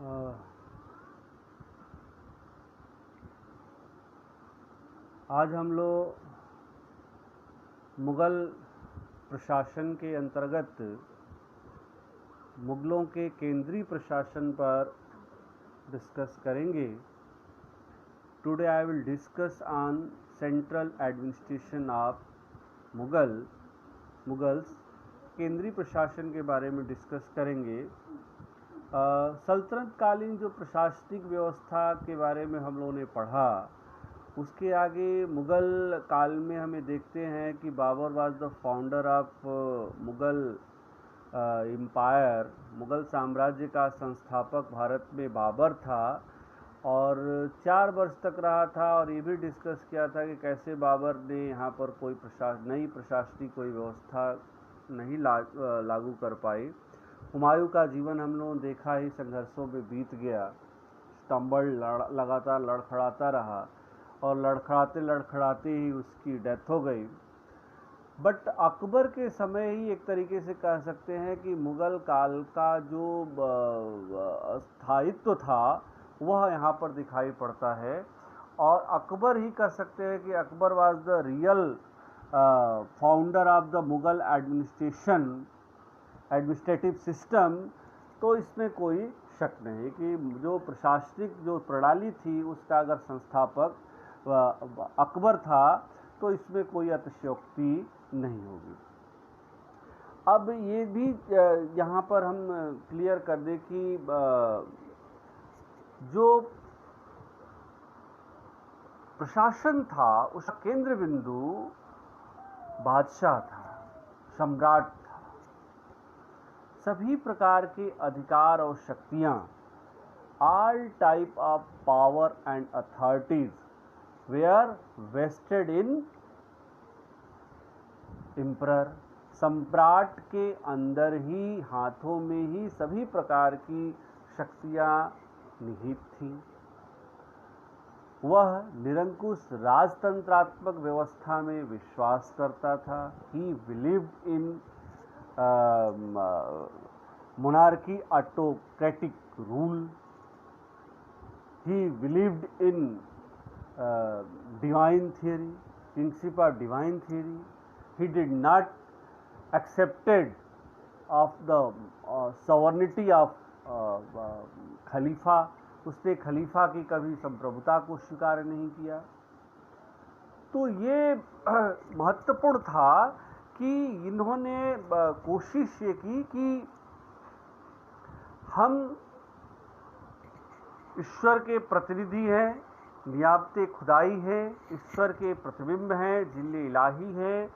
अ, आज हम लोग मुग़ल प्रशासन के अंतर्गत मुग़लों के केंद्रीय प्रशासन पर डिस्कस करेंगे। Today I will discuss on central administration of Mughals. केंद्रीय प्रशासन के बारे में डिस्कस करेंगे। सल्तनत कालीन जो प्रशासनिक व्यवस्था के बारे में हम लोगों ने पढ़ा, उसके आगे मुग़ल काल में हमें देखते हैं कि Babur was the founder of Mughal empire. Mughal साम्राज्य का संस्थापक भारत में बाबर था और 4 वर्ष तक रहा था। और ये भी डिस्कस किया था कि कैसे बाबर ने यहाँ पर कोई नई प्रशासनिक कोई व्यवस्था नहीं लागू कर पाई। हुमायूं का जीवन हम लोगों ने देखा ही संघर्षों में बीत गया। स्टम्बल लगातार लड़खड़ाता रहा और लड़खड़ाते ही उसकी डेथ हो गई। बट अकबर के समय ही एक तरीके से कह सकते हैं कि मुग़ल काल का जो स्थायित्व था वह यहाँ पर दिखाई पड़ता है। और अकबर ही कह सकते हैं कि Akbar was the real founder of the Mughal administrative system. तो इसमें कोई शक नहीं कि जो प्रशासनिक जो प्रणाली थी उसका अगर संस्थापक अकबर था तो इसमें कोई अतिशयोक्ति नहीं होगी। अब ये भी यहाँ पर हम क्लियर कर दें कि जो प्रशासन था उसका केंद्र बिंदु बादशाह था, सम्राट था। सभी प्रकार के अधिकार और शक्तियाँ, all type of power and authorities were vested in emperor. सम्राट के अंदर ही, हाथों में ही सभी प्रकार की शक्तियाँ निहित थीं। वह निरंकुश राजतंत्रात्मक व्यवस्था में विश्वास करता था। He believed in monarchy autocratic rule. He believed in divine theory, principle of divine theory. He did not accepted of the sovereignty of खलीफा। उसने खलीफा की कभी संप्रभुता को स्वीकार नहीं किया। तो ये महत्वपूर्ण था कि इन्होंने कोशिश ये की कि हम ईश्वर के प्रतिनिधि हैं, नियामते खुदाई है, ईश्वर के प्रतिबिंब हैं, जिल्ले इलाही है।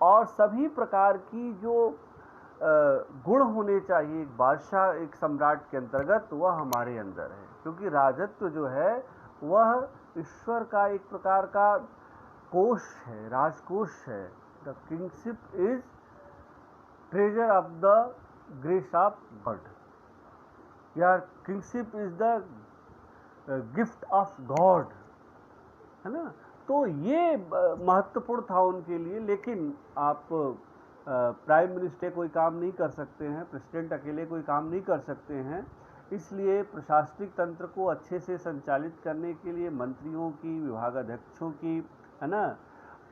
और सभी प्रकार की जो गुण होने चाहिए एक बादशाह, एक सम्राट के अंतर्गत, वह हमारे अंदर है। क्योंकि राजत्व जो है वह ईश्वर का एक प्रकार का कोष है, राजकोष है। The kingship is treasure of the grace of God, या kingship is the gift of God, है ना। तो ये महत्वपूर्ण था उनके लिए। लेकिन आप प्राइम मिनिस्टर कोई काम नहीं कर सकते हैं, प्रेसिडेंट अकेले कोई काम नहीं कर सकते हैं। इसलिए प्रशासनिक तंत्र को अच्छे से संचालित करने के लिए मंत्रियों की, विभागाध्यक्षों की, है ना,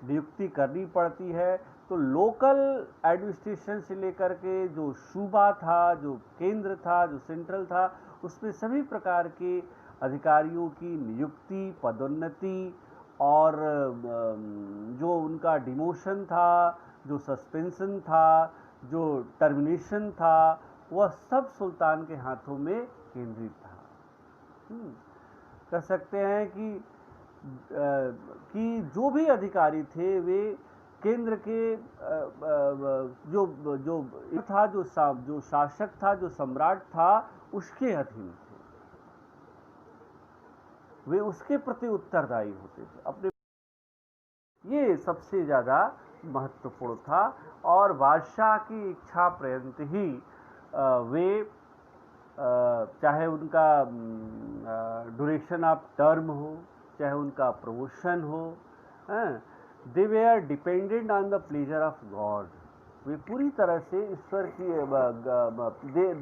नियुक्ति करनी पड़ती है। तो लोकल एडमिनिस्ट्रेशन से लेकर के जो सूबा था, जो केंद्र था, जो सेंट्रल था, उसमें सभी प्रकार के अधिकारियों की नियुक्ति, पदोन्नति और जो उनका डिमोशन था, जो सस्पेंशन था, जो टर्मिनेशन था, वह सब सुल्तान के हाथों में केंद्रित था। कह सकते हैं कि जो भी अधिकारी थे वे केंद्र के जो था, जो शासक था, जो सम्राट था, उसके अधीन थे। वे उसके प्रति उत्तरदायी होते थे अपने। ये सबसे ज़्यादा महत्वपूर्ण था। और बादशाह की इच्छा पर्यंत ही वे चाहे उनका ड्यूरेशन ऑफ टर्म हो, चाहे उनका प्रमोशन हो, they were dependent on the pleasure of God. वे पूरी तरह से ईश्वर की,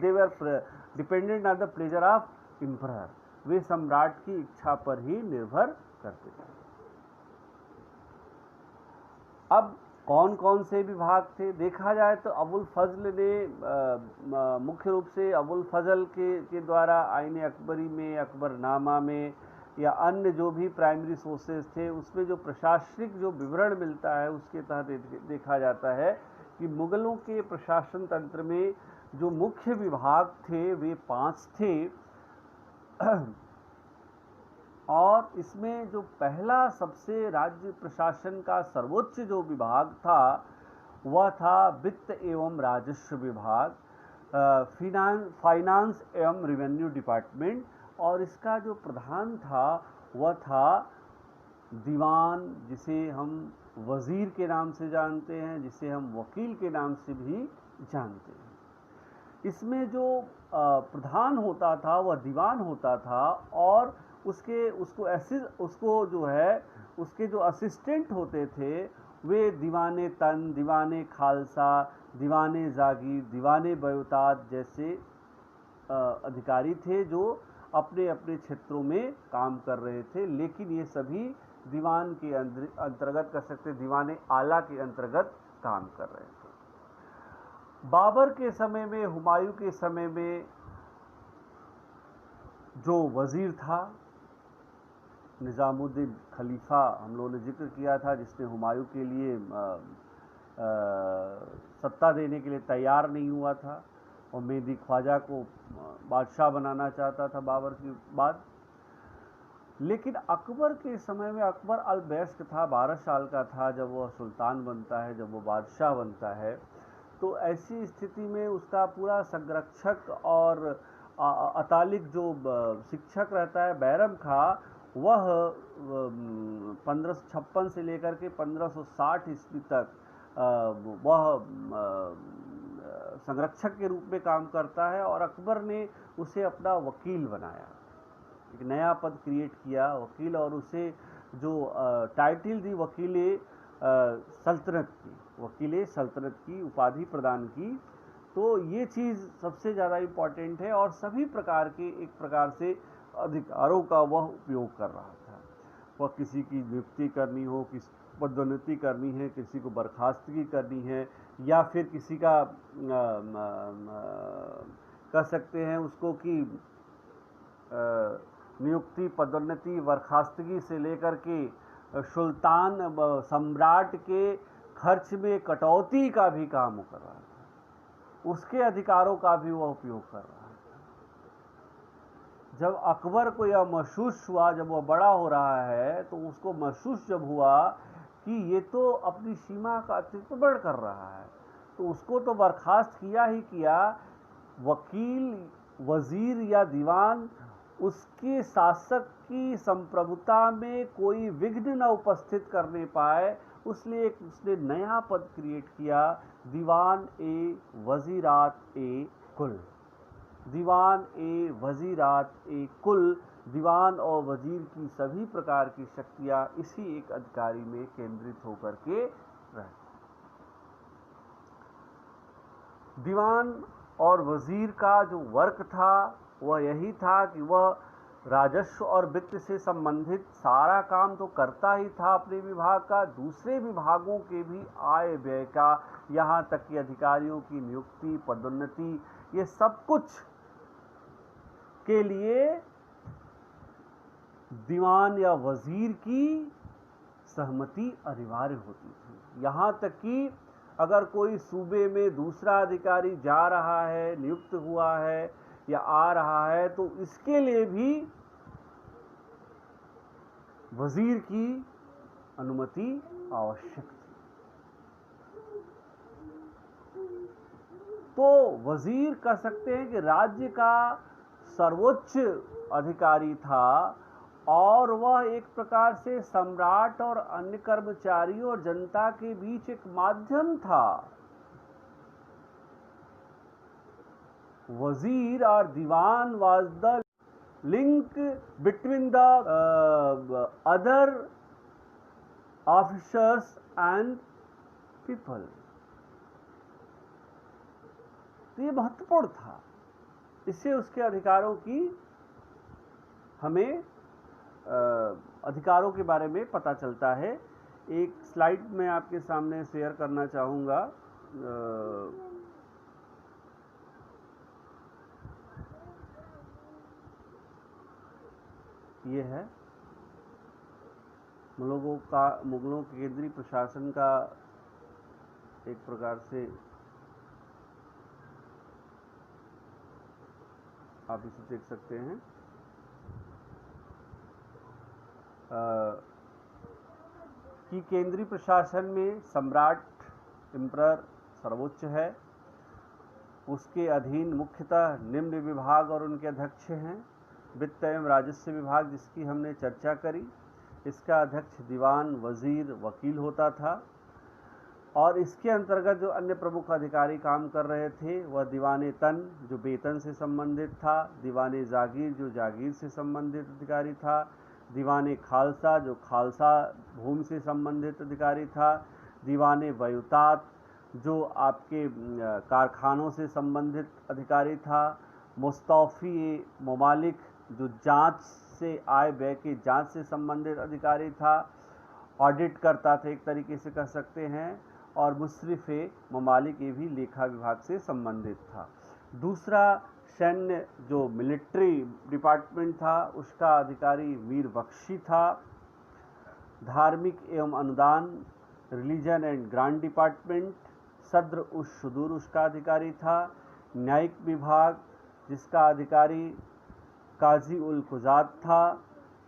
they were dependent on the pleasure of emperor, वे सम्राट की इच्छा पर ही निर्भर करते थे। अब कौन कौन से विभाग थे देखा जाए तो अबुल फजल ने मुख्य रूप से अबुल फजल के द्वारा आईने अकबरी में, अकबरनामा में या अन्य जो भी प्राइमरी सोर्सेज थे उसमें जो प्रशासनिक जो विवरण मिलता है उसके तहत देखा जाता है कि मुगलों के प्रशासन तंत्र में जो मुख्य विभाग थे वे 5 थे। और इसमें जो पहला सबसे राज्य प्रशासन का सर्वोच्च जो विभाग था वह था वित्त एवं राजस्व विभाग, फाइनेंस एवं रेवेन्यू डिपार्टमेंट, और इसका जो प्रधान था वह था दीवान, जिसे हम वजीर के नाम से जानते हैं, जिसे हम वकील के नाम से भी जानते हैं। इसमें जो प्रधान होता था वह दीवान होता था और उसको जो है उसके जो असिस्टेंट होते थे वे दीवाने तन, दीवाने खालसा, दीवाने जागीर, दीवाने बयोतात जैसे अधिकारी थे जो अपने अपने क्षेत्रों में काम कर रहे थे, लेकिन ये सभी दीवान के अंतर्गत कर सकते, दीवाने आला के अंतर्गत काम कर रहे थे। बाबर के समय में, हुमायूं के समय में जो वजीर था निज़ामुद्दीन खलीफा, हम लोगों ने जिक्र किया था, जिसने हुमायूं के लिए सत्ता देने के लिए तैयार नहीं हुआ था और मेहदी ख्वाजा को बादशाह बनाना चाहता था बाबर के बाद। लेकिन अकबर के समय में अकबर अल-वयस्क था, 12 साल का था जब वह सुल्तान बनता है, जब वो बादशाह बनता है। तो ऐसी स्थिति में उसका पूरा संरक्षक और अतालिक जो शिक्षक रहता है बैरम खां, वह 1556 से लेकर के 1560 ईस्वी तक वह संरक्षक के रूप में काम करता है और अकबर ने उसे अपना वकील बनाया, एक नया पद क्रिएट किया वकील, और उसे जो टाइटल दी वकीले सल्तनत की उपाधि प्रदान की। तो ये चीज़ सबसे ज़्यादा इम्पॉर्टेंट है और सभी प्रकार के एक प्रकार से अधिकारों का वह उपयोग कर रहा था। वह किसी की नियुक्ति करनी हो, किसी पदोन्नति करनी है, किसी को बर्खास्तगी करनी है, या फिर किसी का कह सकते हैं उसको कि नियुक्ति, पदोन्नति, बर्खास्तगी से लेकर के सुल्तान सम्राट के खर्च में कटौती का भी काम कर रहा था, उसके अधिकारों का भी वह उपयोग कर रहा था। जब अकबर को यह महसूस हुआ, जब वह बड़ा हो रहा है तो उसको महसूस जब हुआ कि ये तो अपनी सीमा का अतिक्रमण कर रहा है, तो उसको तो बर्खास्त किया ही किया, वकील, वजीर या दीवान उसके शासक की संप्रभुता में कोई विघ्न न उपस्थित करने पाए, उसलिए उसने नया पद क्रिएट किया, दीवान ए वजीरात ए कुल। दीवान ए वजीरात ए कुल, दीवान और वजीर की सभी प्रकार की शक्तियां इसी एक अधिकारी में केंद्रित होकर के रहती। दीवान और वजीर का जो वर्क था वह यही था कि वह राजस्व और वित्त से संबंधित सारा काम तो करता ही था अपने विभाग का, दूसरे विभागों के भी आय व्यय का, यहाँ तक कि अधिकारियों की नियुक्ति, पदोन्नति, ये सब कुछ के लिए दीवान या वजीर की सहमति अनिवार्य होती थी। यहाँ तक कि अगर कोई सूबे में दूसरा अधिकारी जा रहा है, नियुक्त हुआ है या आ रहा है, तो इसके लिए भी वजीर की अनुमति आवश्यक थी। तो वजीर कह सकते हैं कि राज्य का सर्वोच्च अधिकारी था और वह एक प्रकार से सम्राट और अन्य कर्मचारियों और जनता के बीच एक माध्यम था। वजीर और दीवान was the link between the other officers and people. तो ये महत्वपूर्ण था, इससे उसके अधिकारों की हमें अधिकारों के बारे में पता चलता है। एक स्लाइड मैं आपके सामने शेयर करना चाहूँगा। ये है मुगलों के केंद्रीय प्रशासन का एक प्रकार से आप इसे देख सकते हैं। कि केंद्रीय प्रशासन में सम्राट एम्परर सर्वोच्च है। उसके अधीन मुख्यतः निम्न विभाग और उनके अध्यक्ष हैं। वित्त एवं राजस्व विभाग, जिसकी हमने चर्चा करी, इसका अध्यक्ष दीवान, वजीर, वकील होता था। और इसके अंतर्गत जो अन्य प्रमुख अधिकारी काम कर रहे थे वह दीवाने तन, जो वेतन से संबंधित था, दीवाने जागीर, जो जागीर से संबंधित अधिकारी था, दीवाने खालसा, जो खालसा भूमि से संबंधित अधिकारी था, दीवाने वयुतात, जो आपके कारखानों से संबंधित अधिकारी था, मुस्तौफी ममालिक, जो जांच से आय व्यय के जांच से संबंधित अधिकारी था, ऑडिट करता थे एक तरीके से कह सकते हैं, और मुशरिफ ममालिक, ये भी लेखा विभाग से संबंधित था। दूसरा सैन्य जो मिलिट्री डिपार्टमेंट था उसका अधिकारी मीर बख्शी था। धार्मिक एवं अनुदान, रिलीजन एंड ग्रांट डिपार्टमेंट, सद्र उस शुदूर उसका अधिकारी था। न्यायिक विभाग, जिसका अधिकारी काजी उल कुजात था।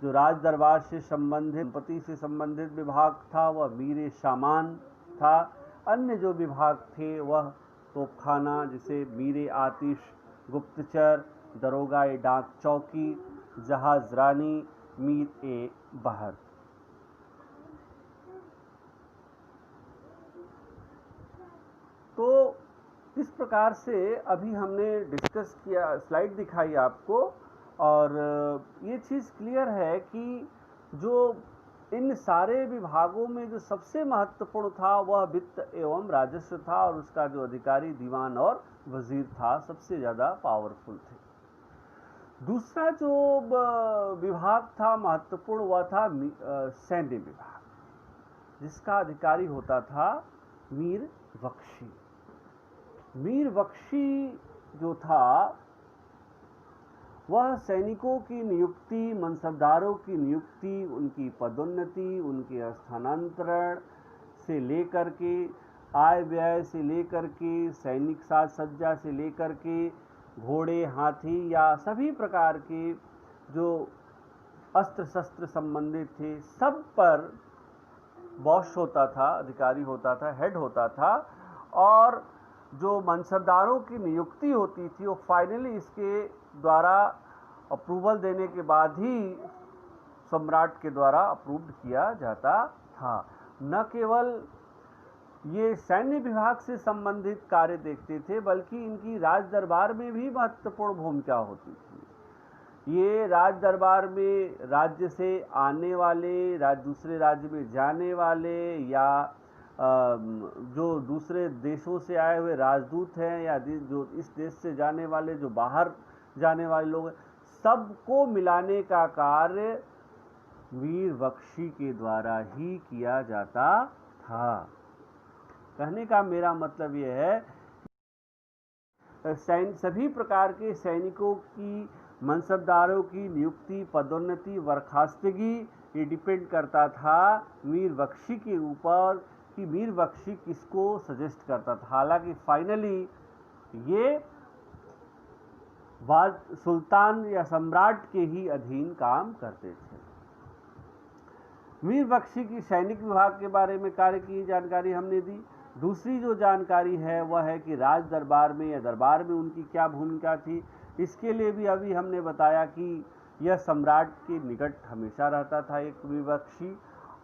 जो राज दरबार से संबंधित, संपत्ति से संबंधित विभाग था वह मीर शामान था। अन्य जो विभाग थे वह तोपखाना, जिसे मीर आतिश, गुप्तचर, दरोगा ए डाक चौकी, जहाज रानी, मीर ए बहर। तो इस प्रकार से अभी हमने डिस्कस किया, स्लाइड दिखाई आपको, और ये चीज़ क्लियर है कि जो इन सारे विभागों में जो सबसे महत्वपूर्ण था वह वित्त एवं राजस्व था, और उसका जो अधिकारी दीवान और वजीर था सबसे ज़्यादा पावरफुल थे। दूसरा जो विभाग था महत्वपूर्ण वह था सैन्य विभाग, जिसका अधिकारी होता था मीर बख्शी। मीर बख्शी जो था वह सैनिकों की नियुक्ति, मनसबदारों की नियुक्ति, उनकी पदोन्नति, उनके स्थानांतरण से लेकर के, आय व्यय से लेकर के, सैनिक साज सज्जा से लेकर के, घोड़े, हाथी या सभी प्रकार के जो अस्त्र शस्त्र संबंधित थे सब पर बॉस होता था, अधिकारी होता था, हेड होता था। और जो मनसबदारों की नियुक्ति होती थी वो फाइनली इसके द्वारा अप्रूवल देने के बाद ही सम्राट के द्वारा अप्रूव्ड किया जाता था। न केवल ये सैन्य विभाग से संबंधित कार्य देखते थे बल्कि इनकी राज दरबार में भी महत्वपूर्ण भूमिका होती थी। ये राज दरबार में राज्य से आने वाले, दूसरे राज्य में जाने वाले, या जो दूसरे देशों से आए हुए राजदूत हैं, या जो इस देश से जाने वाले, जो बाहर जाने वाले लोग हैं, सबको मिलाने का कार्य मीर बख्शी के द्वारा ही किया जाता था। कहने का मेरा मतलब यह है, सभी प्रकार के सैनिकों की, मनसबदारों की नियुक्ति, पदोन्नति, बर्खास्तगी, ये डिपेंड करता था मीर बख्शी के ऊपर कि मीर बख्शी किसको सजेस्ट करता था। हालांकि फाइनली ये सुल्तान या सम्राट के ही अधीन काम करते थे। मीर बख्शी की सैनिक विभाग के बारे में कार्य की जानकारी हमने दी। दूसरी जो जानकारी है वह है कि राज दरबार में या दरबार में उनकी क्या भूमिका थी। इसके लिए भी अभी हमने बताया कि यह सम्राट के निकट हमेशा रहता था एक मीर बख्शी,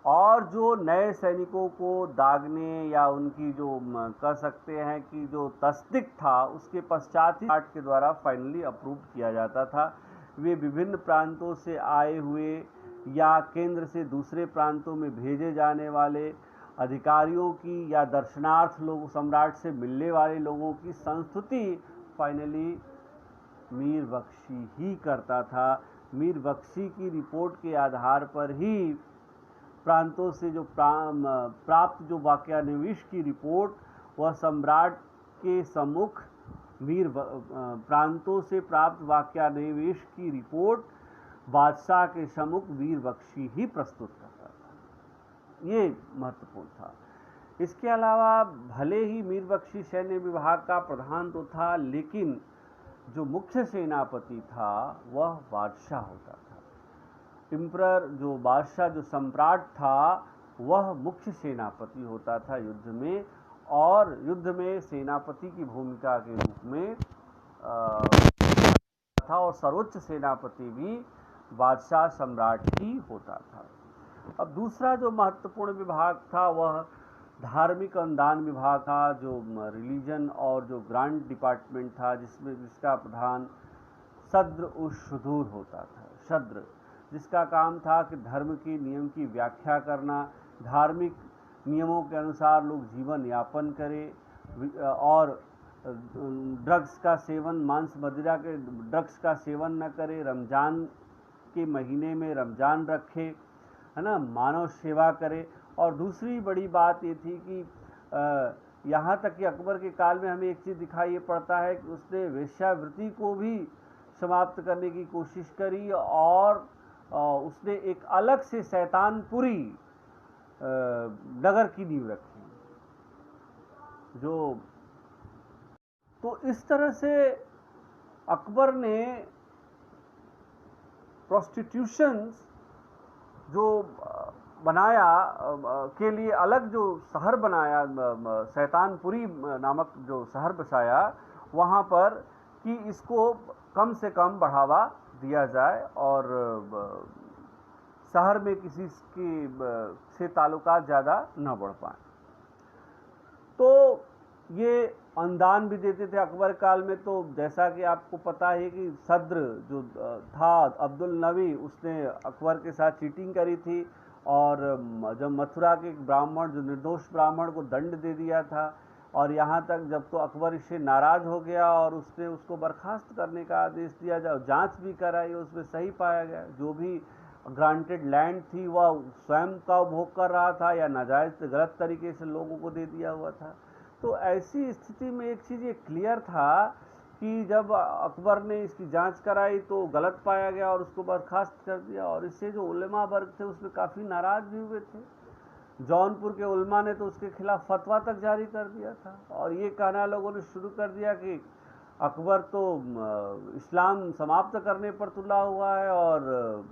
और जो नए सैनिकों को दागने या उनकी जो कह सकते हैं कि जो तस्दीक था उसके पश्चात ही सम्राट के द्वारा फाइनली अप्रूव किया जाता था। वे विभिन्न प्रांतों से आए हुए या केंद्र से दूसरे प्रांतों में भेजे जाने वाले अधिकारियों की या दर्शनार्थ लोग, सम्राट से मिलने वाले लोगों की संस्तुति फाइनली मीर बख्शी ही करता था। मीर बख्शी की रिपोर्ट के आधार पर ही प्रांतों से जो प्राप्त जो वाक्यान्वेष की रिपोर्ट, वह सम्राट के सम्मुख प्रांतों से प्राप्त वाक्यान्वेष की रिपोर्ट बादशाह के सम्मुख मीर बख्शी ही प्रस्तुत करता था। ये महत्वपूर्ण था। इसके अलावा भले ही मीर बख्शी सैन्य विभाग का प्रधान तो था, लेकिन जो मुख्य सेनापति था वह बादशाह होता था। एम्परर जो बादशाह जो सम्राट था वह मुख्य सेनापति होता था युद्ध में, और युद्ध में सेनापति की भूमिका के रूप में था, और सर्वोच्च सेनापति भी बादशाह सम्राट ही होता था। अब दूसरा जो महत्वपूर्ण विभाग था वह धार्मिक अनुदान विभाग था, जो रिलीजन और जो ग्रांट डिपार्टमेंट था, जिसका प्रधान सद्र उश-शुदूर होता था। सद्र जिसका काम था कि धर्म के नियम की व्याख्या करना, धार्मिक नियमों के अनुसार लोग जीवन यापन करें और ड्रग्स का सेवन, मांस मदिरा के ड्रग्स का सेवन न करें, रमज़ान के महीने में रमज़ान रखे, है ना, मानव सेवा करे। और दूसरी बड़ी बात ये थी कि यहाँ तक कि अकबर के काल में हमें एक चीज़ दिखाई पड़ता है कि उसने वेश्यावृत्ति को भी समाप्त करने की कोशिश करी, और उसने एक अलग से शैतानपुरी नगर की नींव रखी। तो इस तरह से अकबर ने प्रोस्टिट्यूशंस जो बनाया के लिए अलग जो शहर बनाया, शैतानपुरी नामक जो शहर बसाया वहाँ पर, कि इसको कम से कम बढ़ावा दिया जाए और शहर में किसी से ताल्लुकात ज़्यादा न बढ़ पाए। तो ये अनुदान भी देते थे अकबर काल में। तो जैसा कि आपको पता है कि सद्र जो था अब्दुल नबी, उसने अकबर के साथ चीटिंग करी थी, और जब मथुरा के ब्राह्मण, जो निर्दोष ब्राह्मण को दंड दे दिया था, और यहाँ तक जब तो अकबर इससे नाराज़ हो गया और उसने उसको बर्खास्त करने का आदेश दिया, जब जांच भी कराई, उसमें सही पाया गया जो भी ग्रांटेड लैंड थी वह स्वयं का उपभोग कर रहा था या नाजायज़ गलत तरीके से लोगों को दे दिया हुआ था। तो ऐसी स्थिति में एक चीज़ ये क्लियर था कि जब अकबर ने इसकी जांच कराई तो गलत पाया गया और उसको बर्खास्त कर दिया, और इससे जो उलेमा वर्ग थे उसमें काफ़ी नाराज़ भी हुए थे। जौनपुर के उलमा ने तो उसके खिलाफ फतवा तक जारी कर दिया था, और ये कहना लोगों ने शुरू कर दिया कि अकबर तो इस्लाम समाप्त करने पर तुला हुआ है और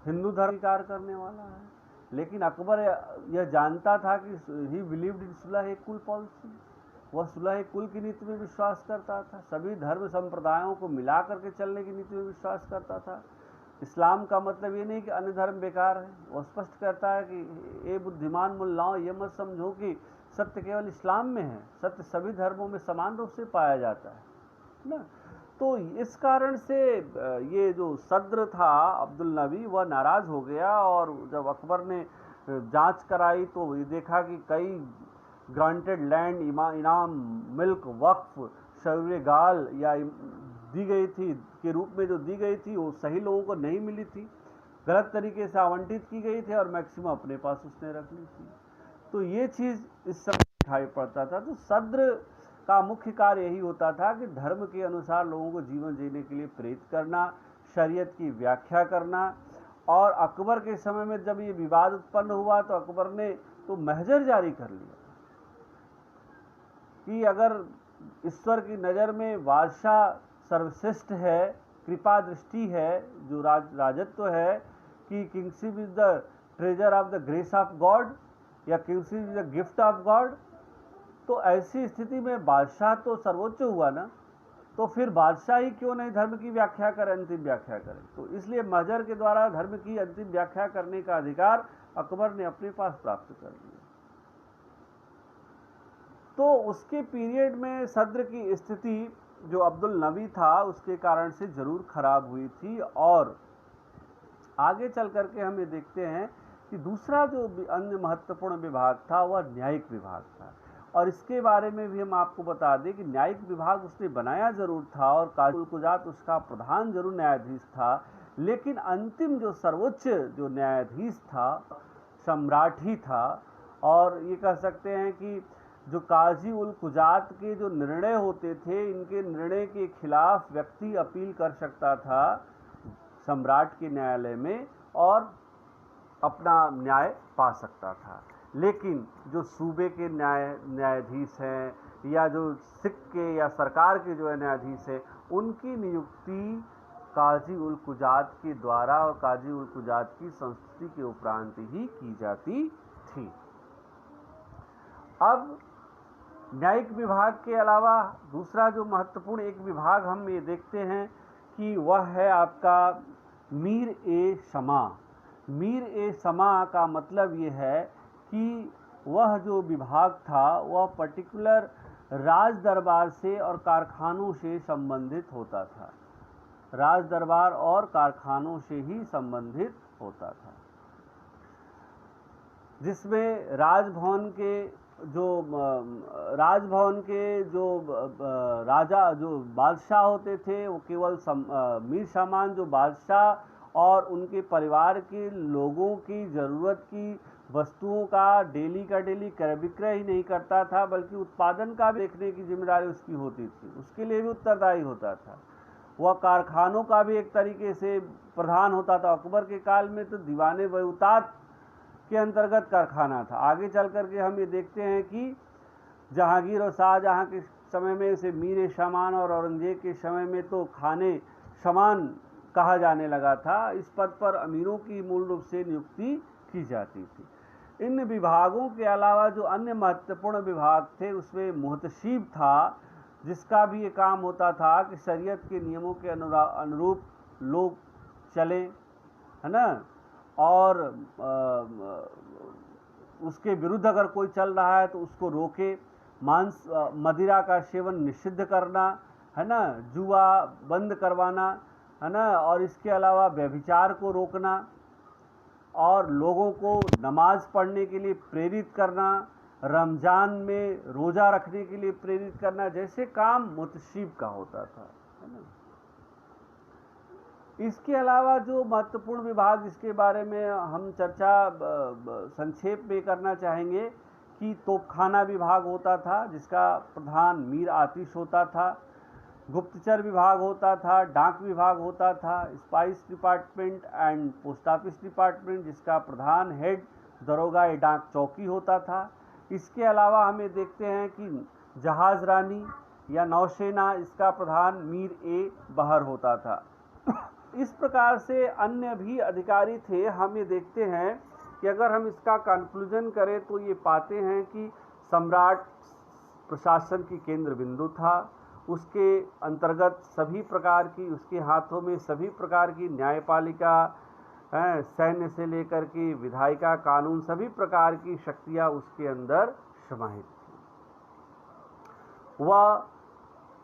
हिंदू धर्म स्वीकार करने वाला है। लेकिन अकबर यह जानता था कि ही बिलीव्ड इन सुलह कुल पॉलिसी, वह सुलह कुल की नीति में विश्वास करता था, सभी धर्म संप्रदायों को मिला करके चलने की नीति में विश्वास करता था। इस्लाम का मतलब ये नहीं कि अन्य धर्म बेकार है, वह स्पष्ट करता है कि ए बुद्धिमान मुल्लाओं, ये मत समझो कि सत्य केवल इस्लाम में है, सत्य सभी धर्मों में समान रूप से पाया जाता है ना। तो इस कारण से ये जो सद्र था अब्दुल नबी, वह नाराज़ हो गया, और जब अकबर ने जांच कराई तो ये देखा कि कई ग्रांटेड लैंड इनाम, मिल्क, वक्फ, शौर्यगाल या दी गई थी के रूप में जो दी गई थी वो सही लोगों को नहीं मिली थी, गलत तरीके से आवंटित की गई थी, और मैक्सिमम अपने पास उसने रख ली थी। तो ये चीज़ इस समय दिखाई पड़ता था। तो सद्र का मुख्य कार्य यही होता था कि धर्म के अनुसार लोगों को जीवन जीने के लिए प्रेरित करना, शरीयत की व्याख्या करना। और अकबर के समय में जब ये विवाद उत्पन्न हुआ तो अकबर ने तो महजर जारी कर लिया कि अगर ईश्वर की नज़र में बादशाह सर्वश्रेष्ठ है, कृपा दृष्टि है, जो राजत्व है, कि kingship is the treasure of the grace of God या kingship is the gift of God, तो ऐसी स्थिति में बादशाह तो सर्वोच्च हुआ ना, तो फिर बादशाह ही क्यों नहीं धर्म की व्याख्या करे, अंतिम व्याख्या करे। तो इसलिए महजर के द्वारा धर्म की अंतिम व्याख्या करने का अधिकार अकबर ने अपने पास प्राप्त कर लिया। तो उसके पीरियड में सद्र की स्थिति जो अब्दुल नबी था उसके कारण से जरूर खराब हुई थी। और आगे चल करके हम ये देखते हैं कि दूसरा जो अन्य महत्वपूर्ण विभाग था वह न्यायिक विभाग था। और इसके बारे में भी हम आपको बता दें कि न्यायिक विभाग उसने बनाया जरूर था और काजी उल कुजात उसका प्रधान जरूर न्यायाधीश था, लेकिन अंतिम जो सर्वोच्च जो न्यायाधीश था सम्राट ही था। और ये कह सकते हैं कि जो काजी उल कुजात के जो निर्णय होते थे, इनके निर्णय के खिलाफ व्यक्ति अपील कर सकता था सम्राट के न्यायालय में और अपना न्याय पा सकता था। लेकिन जो सूबे के न्यायाधीश हैं या जो सिख के या सरकार के जो न्यायाधीश हैं, उनकी नियुक्ति काजी उल कुजात के द्वारा और काजी उल कुजात की संस्तुति के उपरांत ही की जाती थी। अब न्यायिक विभाग के अलावा दूसरा जो महत्वपूर्ण एक विभाग हम ये देखते हैं कि वह है आपका मीर ए शमा। मीर ए शमा का मतलब ये है कि वह जो विभाग था वह पर्टिकुलर राज दरबार से और कारखानों से संबंधित होता था, राज दरबार और कारखानों से ही संबंधित होता था, जिसमें राजभवन के जो राजा जो बादशाह होते थे वो केवल मीर सामान जो बादशाह और उनके परिवार के लोगों की ज़रूरत की वस्तुओं का डेली क्रय विक्रय ही नहीं करता था, बल्कि उत्पादन का देखने की जिम्मेदारी उसकी होती थी, उसके लिए भी उत्तरदायी होता था। वह कारखानों का भी एक तरीके से प्रधान होता था। अकबर के काल में तो दीवाने वयूतात के अंतर्गत कारखाना था। आगे चल करके हम ये देखते हैं कि जहांगीर और शाहजहां के समय में इसे मीर शमान और औरंगजेब के समय में तो खाने शमान कहा जाने लगा था। इस पद पर अमीरों की मूल रूप से नियुक्ति की जाती थी। इन विभागों के अलावा जो अन्य महत्वपूर्ण विभाग थे उसमें मुहतशिब था, जिसका भी ये काम होता था कि शरीयत के नियमों के अनुरूप लोग चलें, है ना, और उसके विरुद्ध अगर कोई चल रहा है तो उसको रोके। मदिरा का सेवन निषिद्ध करना, है ना, जुआ बंद करवाना, है ना, और इसके अलावा व्यभिचार को रोकना और लोगों को नमाज पढ़ने के लिए प्रेरित करना, रमज़ान में रोज़ा रखने के लिए प्रेरित करना, जैसे काम मुतशिब का होता था, है ना। इसके अलावा जो महत्वपूर्ण विभाग जिसके बारे में हम चर्चा संक्षेप में करना चाहेंगे कि तोपखाना विभाग होता था, जिसका प्रधान मीर आतिश होता था। गुप्तचर विभाग होता था, डाक विभाग होता था, spice department and post office department, जिसका प्रधान हेड दरोगा ए डाक चौकी होता था। इसके अलावा हमें देखते हैं कि जहाज रानी या नौसेना, इसका प्रधान मीर ए बहर होता था। इस प्रकार से अन्य भी अधिकारी थे। हम ये देखते हैं कि अगर हम इसका कंक्लूजन करें तो ये पाते हैं कि सम्राट प्रशासन की केंद्र बिंदु था। उसके अंतर्गत सभी प्रकार की, उसके हाथों में सभी प्रकार की न्यायपालिका, सैन्य से लेकर के विधायिका, कानून, सभी प्रकार की शक्तियां उसके अंदर समाहित थी। वह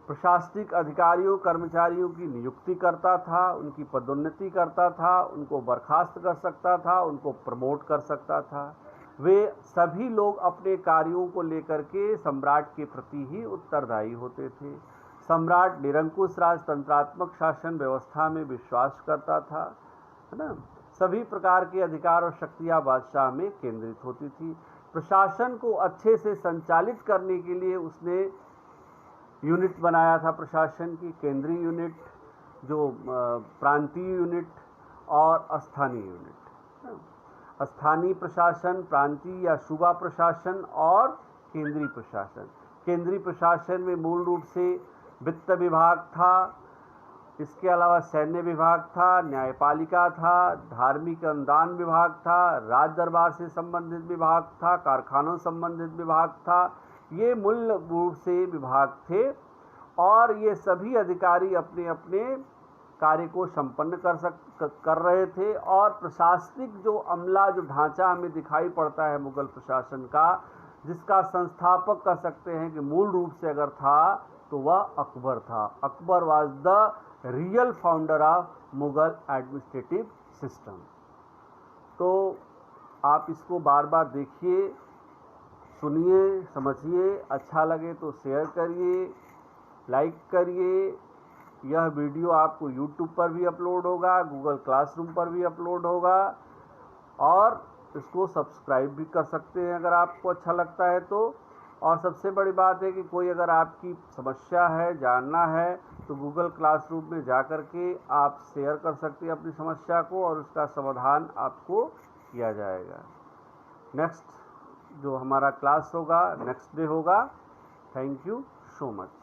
प्रशासनिक अधिकारियों कर्मचारियों की नियुक्ति करता था, उनकी पदोन्नति करता था, उनको बर्खास्त कर सकता था, उनको प्रमोट कर सकता था। वे सभी लोग अपने कार्यों को लेकर के सम्राट के प्रति ही उत्तरदायी होते थे। सम्राट निरंकुश राजतंत्रात्मक शासन व्यवस्था में विश्वास करता था, है ना। सभी प्रकार के अधिकार और शक्तियां बादशाह में केंद्रित होती थी। प्रशासन को अच्छे से संचालित करने के लिए उसने यूनिट बनाया था, प्रशासन की केंद्रीय यूनिट, जो प्रांतीय यूनिट और स्थानीय यूनिट। स्थानीय प्रशासन, प्रांतीय या सूबा प्रशासन और केंद्रीय प्रशासन। केंद्रीय प्रशासन में मूल रूप से वित्त विभाग था, इसके अलावा सैन्य विभाग था, न्यायपालिका था, धार्मिक अनुदान विभाग था, राज दरबार से संबंधित विभाग था, कारखानों संबंधित विभाग था। ये मूल रूप से विभाग थे और ये सभी अधिकारी अपने अपने कार्य को संपन्न कर रहे थे। और प्रशासनिक जो अमला, जो ढांचा हमें दिखाई पड़ता है मुगल प्रशासन का, जिसका संस्थापक कह सकते हैं कि मूल रूप से अगर था तो वह अकबर था। Akbar was the real founder of Mughal administrative system. तो आप इसको बार बार देखिए, सुनिए, समझिए, अच्छा लगे तो शेयर करिए, लाइक करिए। यह वीडियो आपको यूट्यूब पर भी अपलोड होगा, गूगल क्लासरूम पर भी अपलोड होगा, और इसको सब्सक्राइब भी कर सकते हैं अगर आपको अच्छा लगता है तो। और सबसे बड़ी बात है कि कोई अगर आपकी समस्या है, जानना है, तो गूगल क्लासरूम में जा कर के आप शेयर कर सकते हैं अपनी समस्या को, और उसका समाधान आपको किया जाएगा। नेक्स्ट जो हमारा क्लास होगा, नेक्स्ट डे होगा। Thank you so much.